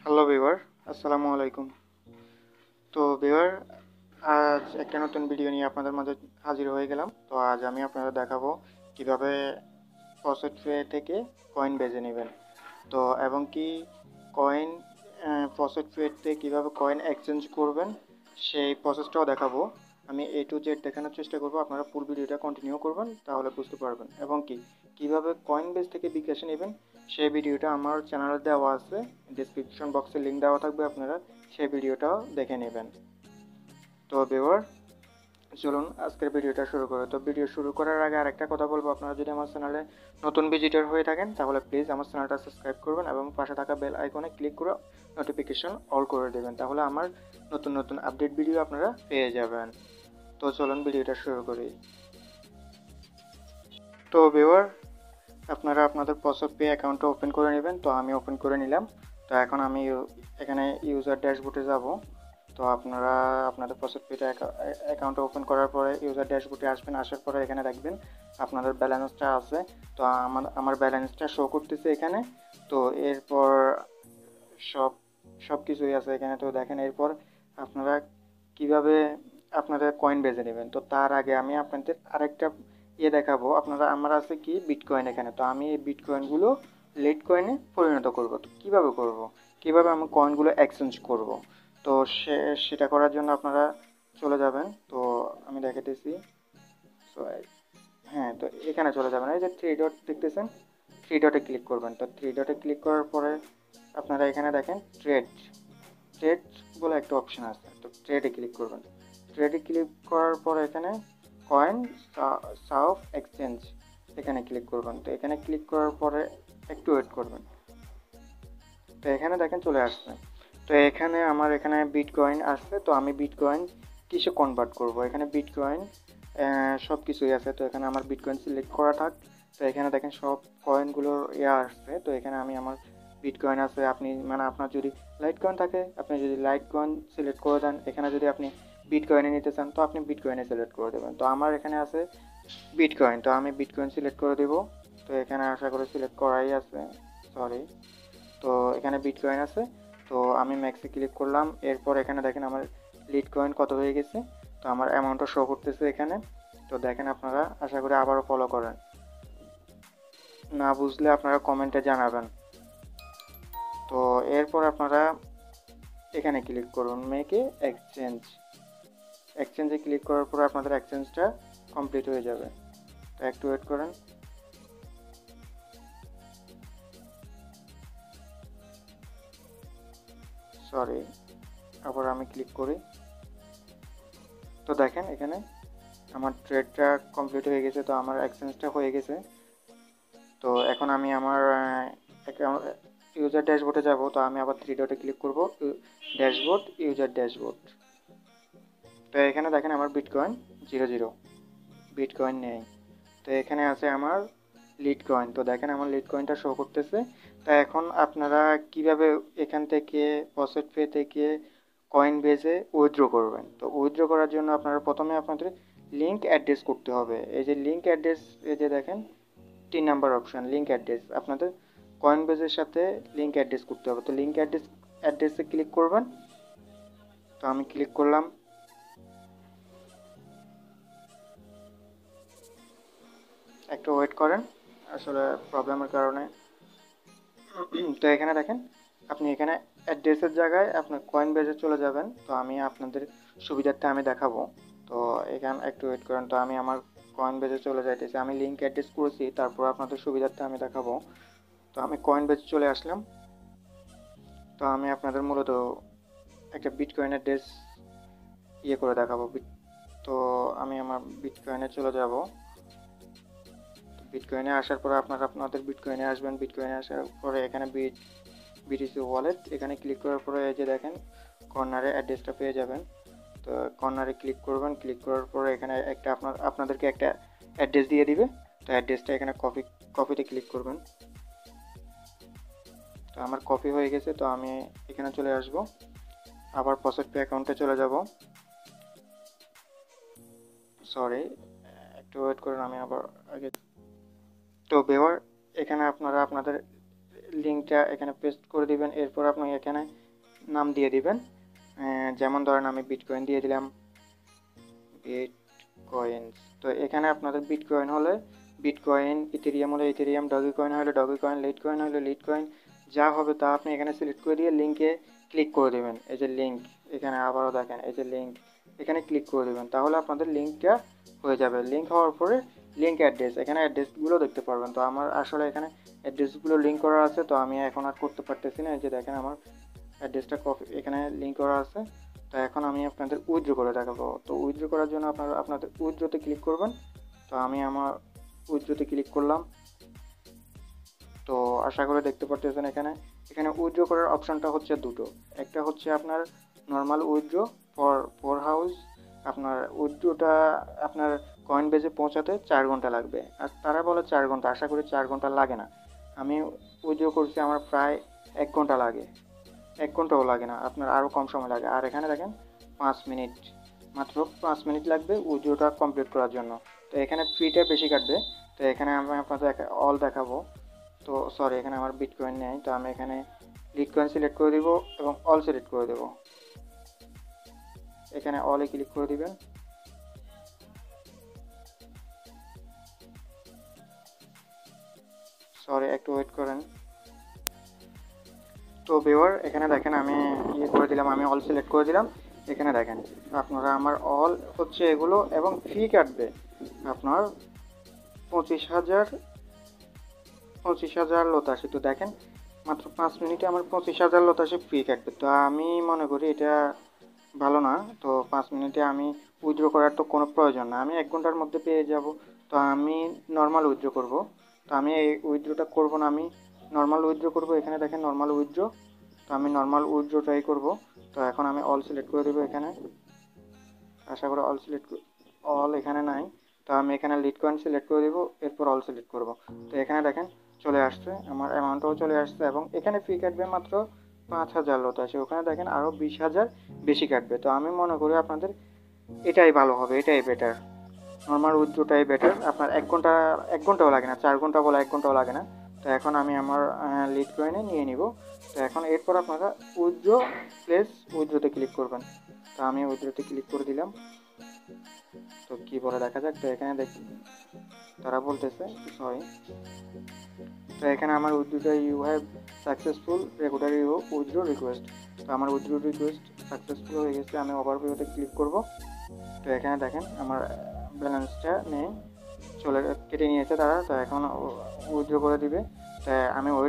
Hello viewer, আসসালামু আলাইকুম। তো ভিউয়ার, আজ একটা নতুন ভিডিও নিয়ে আপনাদের মাঝে হাজির হয়ে গেলাম। তো আজ আমি আপনাদের দেখাবো কিভাবে ফসেটপে থেকে কয়েন বেছে নেবেন। তো এবং কি কয়েন ফসেটপেতে কিভাবে কয়েন এক্সচেঞ্জ করবেন সেই প্রসেসটাও দেখাবো। আমি এ টু জেড দেখানোর চেষ্টা করব, আপনারা ফুল ভিডিওটা কন্টিনিউ করবেন, তাহলে বুঝতে পারবেন। এবং কি কিভাবে কয়েন বেস থেকে বিকাশে নেবেন সেই ভিডিওটা আমার চ্যানেলে দেওয়া আছে, ডেসক্রিপশন বক্সে লিঙ্ক দেওয়া থাকবে, আপনারা সেই ভিডিওটাও দেখে নেবেন। তো ভিউয়ার, চলুন আজকের ভিডিওটা শুরু করো। তো ভিডিও শুরু করার আগে আরেকটা কথা বলবো, আপনারা যদি আমার চ্যানেলে নতুন ভিজিটর হয়ে থাকেন তাহলে প্লিজ আমার চ্যানেলটা সাবস্ক্রাইব করবেন এবং পাশে থাকা বেল আইকনে ক্লিক করে নোটিফিকেশন অল করে দেবেন, তাহলে আমার নতুন নতুন আপডেট ভিডিও আপনারা পেয়ে যাবেন। তো চলুন ভিডিওটা শুরু করি। তো ভিউয়ার, আপনারা আপনাদের ফসেটপে অ্যাকাউন্টটা ওপেন করে নেবেন। তো আমি ওপেন করে নিলাম। তো এখন আমি এখানে ইউজার ড্যাশবোর্ডে যাব। তো আপনারা আপনাদের ফসেটপেটা অ্যাকাউন্টটা ওপেন করার পরে ইউজার ড্যাশবোর্ডে আসবেন। আসার পরে এখানে দেখবেন আপনাদের ব্যালেন্সটা আছে। তো আমার ব্যালেন্সটা শো করতেছে এখানে। তো এরপর সব সব কিছুই আছে এখানে। তো দেখেন এরপর আপনারা কিভাবে আপনাদের কয়েন বেছে নেবেন। তো তার আগে আমি আপনাদের আরেকটা দেখাবো। আপনারা আমার আছে কি বিটকয়েন এখানে। তো আমি এই বিটকয়েনগুলো লেট কয়েনে পরিণত করব। তো কীভাবে করব, কীভাবে আমি কয়েনগুলো এক্সচেঞ্জ করব, তো সেটা করার জন্য আপনারা চলে যাবেন। তো আমি দেখাতেছি। তো হ্যাঁ, তো এখানে চলে যাবেন, এই যে থ্রি ডট দেখতেছেন, থ্রি ডটে ক্লিক করবেন। তো থ্রি ডটে ক্লিক করার পরে আপনারা এখানে দেখেন ট্রেড ট্রেড বলে একটা অপশন আছে। তো ট্রেডে ক্লিক করবেন। ট্রেডে ক্লিক করার পর এখানে কয়েন সাউফ এক্সচেঞ্জ এখানে ক্লিক করবেন। তো এখানে ক্লিক করার পরে একটু ওয়েট করবেন। তো এখানে দেখেন চলে আসছে। তো এখানে আমার এখানে বিটকয়েন আসছে। তো আমি বিটকয়েন কিসে কনভার্ট করব, এখানে বিটকয়েন সব কিছুই আছে। তো এখানে আমার বিটকয়েন সিলেক্ট করা থাক। তো এখানে দেখেন সব কয়েনগুলোর আসছে। তো এখানে আমি আমার বিটকয়েন আছে। আপনি মানে আপনার যদি লাইট কয়েন থাকে, আপনি যদি লাইট কয়েন সিলেক্ট করে দেন। এখানে যদি আপনি বিটকয়েনে নিতে চান তো আপনি বিটকয়েনে সিলেক্ট করে দেবেন। তো আমার এখানে আছে বিটকয়েন, তো আমি বিটকয়েন সিলেক্ট করে দেব। তো এখানে আশা করি সিলেক্ট করাই আছে, সরি। তো এখানে বিটকয়েন আছে। তো আমি ম্যাক্সে ক্লিক করলাম। এরপর এখানে দেখেন আমার লিটকয়েন কত হয়ে গেছে। তো আমার অ্যামাউন্টটা শো করতেছে এখানে। তো দেখেন আপনারা আশা করি আবারও ফলো করেন, না বুঝলে আপনারা কমেন্টে জানাবেন। তো এরপর আপনারা এখানে ক্লিক করুন মেকে এক্সচেঞ্জ। এক্সচেঞ্জে ক্লিক করার পর আপনাদের এক্সচেঞ্জটা কমপ্লিট হয়ে যাবে। তো একটু ওয়েট করেন। সরি, আবার আমি ক্লিক করি। তো দেখেন এখানে আমার ট্রেডটা কমপ্লিট হয়ে গেছে। তো আমার এক্সচেঞ্জটা হয়ে গেছে। তো এখন আমি আমার ইউজার ড্যাশবোর্ডে যাব। তো আমি আবার থ্রি ডটে ক্লিক করব, ড্যাশবোর্ড, ইউজার ড্যাশবোর্ড। তো এখানে দেখেন আমার বিটকয়েন 0 বিটকয়েন নেই। তো এখানে আছে আমার লিটকয়েন। তো দেখেন আমার লিটকয়েনটা শো করতেছে। তো এখন আপনারা কিভাবে এখান থেকে ফসেটপে থেকে কয়েন বেজে উইথড্র করবেন। তো উইথড্র করার জন্য আপনারা প্রথমে আপনাদের লিঙ্ক অ্যাড্রেস করতে হবে। এই যে লিঙ্ক অ্যাড্রেস, এই যে দেখেন 3 নাম্বার অপশন লিঙ্ক অ্যাড্রেস, আপনাদের কয়েন বেজের সাথে লিঙ্ক অ্যাড্রেস করতে হবে। তো লিঙ্ক অ্যাড্রেসে ক্লিক করবেন। তো আমি ক্লিক করলাম। একটু ওয়েট করেন, আসলে প্রবলেমের কারণে। তো এখানে দেখেন আপনি এখানে অ্যাড্রেসের জায়গায় আপনার কয়েন বেজে চলে যাবেন। তো আমি আপনাদের সুবিধার্থে আমি দেখাবো। তো এখানে একটু ওয়েট করেন। তো আমি আমার কয়েন বেজে চলে যাইতেছি, আমি লিঙ্ক অ্যাড্রেস করেছি, তারপর আপনাদের সুবিধার্থে আমি দেখাবো। তো আমি কয়েন বেজে চলে আসলাম। তো আমি আপনাদের মূলত একটা বিটকয়েন অ্যাড্রেস করে দেখাবো। তো আমি আমার বিটকয়েনে চলে যাব। বিটকয়েনে আসার পরে আপনারা আপনাদের বিটকয়েনে আসবেন। বিটকয়েনে আসার পরে এখানে বিটিসি ওয়ালেট এখানে ক্লিক করার পরে এই যে দেখেন কর্নারে অ্যাড্রেসটা পেয়ে যাবেন। তো কর্নারে ক্লিক করবেন। ক্লিক করার পরে এখানে একটা আপনাদেরকে একটা অ্যাড্রেস দিয়ে দিবে। তো অ্যাড্রেসটা এখানে কপিতে ক্লিক করবেন। তো আমার কপি হয়ে গেছে। তো আমি এখানে চলে আসব, আবার ফসেটপে অ্যাকাউন্টে চলে যাব। সরি, একটু ওয়েট করুন, আমি আবার আগে। তো ভিউয়ার, এখানে আপনারা আপনাদের লিঙ্কটা এখানে পেস্ট করে দিবেন। এরপর আপনি এখানে নাম দিয়ে দিবেন, যেমন ধরেন আমি বিটকয়েন দিয়ে দিলাম, বিটকয়েন্স। তো এখানে আপনাদের বিটকয়েন হলে বিটকয়েন, ইথেরিয়াম হলে ইথেরিয়াম, ডগিকয়েন হলে ডগিকয়েন, লিটকয়েন হলে লিটকয়েন, যা হবে তা আপনি এখানে সিলেক্ট করে দিয়ে লিঙ্কে ক্লিক করে দেবেন। এই যে লিঙ্ক, এখানে আবারও দেখেন এই যে লিঙ্ক, এখানে ক্লিক করে দেবেন, তাহলে আপনাদের লিঙ্কটা হয়ে যাবে। লিঙ্ক হওয়ার পরে লিঙ্ক অ্যাড্রেস, এখানে অ্যাড্রেসগুলো দেখতে পারবেন। তো আমার আসলে এখানে অ্যাড্রেসগুলো লিঙ্ক করা আছে, তো আমি এখন আর করতে পারতেছি না। এই যে দেখেন আমার অ্যাড্রেসটা কপি এখানে লিঙ্ক করা আছে। তো এখন আমি আপনাদের উইথড্র করে দেখাবো। তো উইথড্র করার জন্য আপনাদের উইথড্রতে ক্লিক করবেন। তো আমি আমার উইথড্রতে ক্লিক করলাম। তো আশা করে দেখতে পারতেছেন এখানে এখানে উইথড্র করার অপশনটা হচ্ছে দুটো। একটা হচ্ছে আপনার নর্মাল উইথড্র ফর হাউস, আপনার উইথড্রটা আপনার কয়েনবেজে পৌঁছাতে 4 ঘন্টা লাগবে। আর তারা বলে 4 ঘন্টা, আশা করি 4 ঘন্টা লাগে না। আমি উইথড্র করছি, আমার প্রায় 1 ঘন্টা লাগে, 1 ঘন্টাও লাগে না, আপনার আরও কম সময় লাগে। আর এখানে দেখেন 5 মিনিট, মাত্র 5 মিনিট লাগবে উইথড্রটা কমপ্লিট করার জন্য। তো এখানে ফিটা বেশি কাটবে। তো এখানে আমি আপনাদের অল দেখাবো। তো সরি, এখানে আমার বিটকয়েন নেই, তো আমি এখানে লিটকয়েন সিলেক্ট করে দিব এবং অল সিলেক্ট করে দেব। এখানে অলে ক্লিক করে দিবেন। সরি, একটু ওয়েট করেন। তো ভিউয়ার এখানে দেখেন আমি করে দিলাম, আমি অল সিলেক্ট করে দিলাম। এখানে দেখেন আপনারা আমার অল হচ্ছে এগুলো, এবং ফি কাটবে আপনার 25,000 লতাশি। তো দেখেন মাত্র 5 মিনিটে আমার 25,000 লতাশি ফি কাটবে। তো আমি মনে করি এটা ভালো না। তো 5 মিনিটে আমি উইথড্র করার তো কোনো প্রয়োজন না, আমি 1 ঘন্টার মধ্যে পেয়ে যাব। তো আমি নর্মাল উইথড্র করব। তো আমি এই উইথড্রটা করব না, আমি নর্মাল উইথড্র করব। এখানে দেখেন নর্মাল উইথড্র। তো আমি নর্মাল উইথড্র ট্রাই করব। তো এখন আমি অল সিলেক্ট করে দেবো এখানে। আশা করি অল এখানে নাই। তো আমি এখানে লিটকয়েন সিলেক্ট করে দেবো, এরপর অল সিলেক্ট করব। তো এখানে দেখেন চলে আসছে, আমার অ্যামাউন্টটাও চলে আসছে, এবং এখানে ফি কাটবে মাত্র 5,000 লতাশি। ওখানে দেখেন আরও 20,000 বেশি কাটবে। তো আমি মনে করি আপনাদের এটাই ভালো হবে, এটাই বেটার, নর্মাল উইথড্রটাই বেটার। আপনার 1 ঘন্টাও লাগে না, 4 ঘন্টা বলে 1 ঘন্টাও লাগে না। তো এখন আমি আমার লিটকয়েনে নিয়ে নিব। তো এখন এরপর আপনারা উইথড্র প্লেস উইথড্রতে ক্লিক করবেন। তো আমি উইথড্রতে ক্লিক করে দিলাম। তো কি বলে দেখা যাক। তো এখানে দেখি তারা বলতেছে সরি। তো এখানে আমার উইথড্রটা you have successful recorder you withdraw request. তো আমার উইথড্র রিকোয়েস্ট সাকসেসফুল হয়ে গেছে। আমি ওভারভিউতে ক্লিক করব। তো এখানে দেখেন আমার ব্যালেন্সটা নেই, কেটে নিয়েছে তারা। তো এখন উইথড্র করে দিবে। তো আমি ওয়েট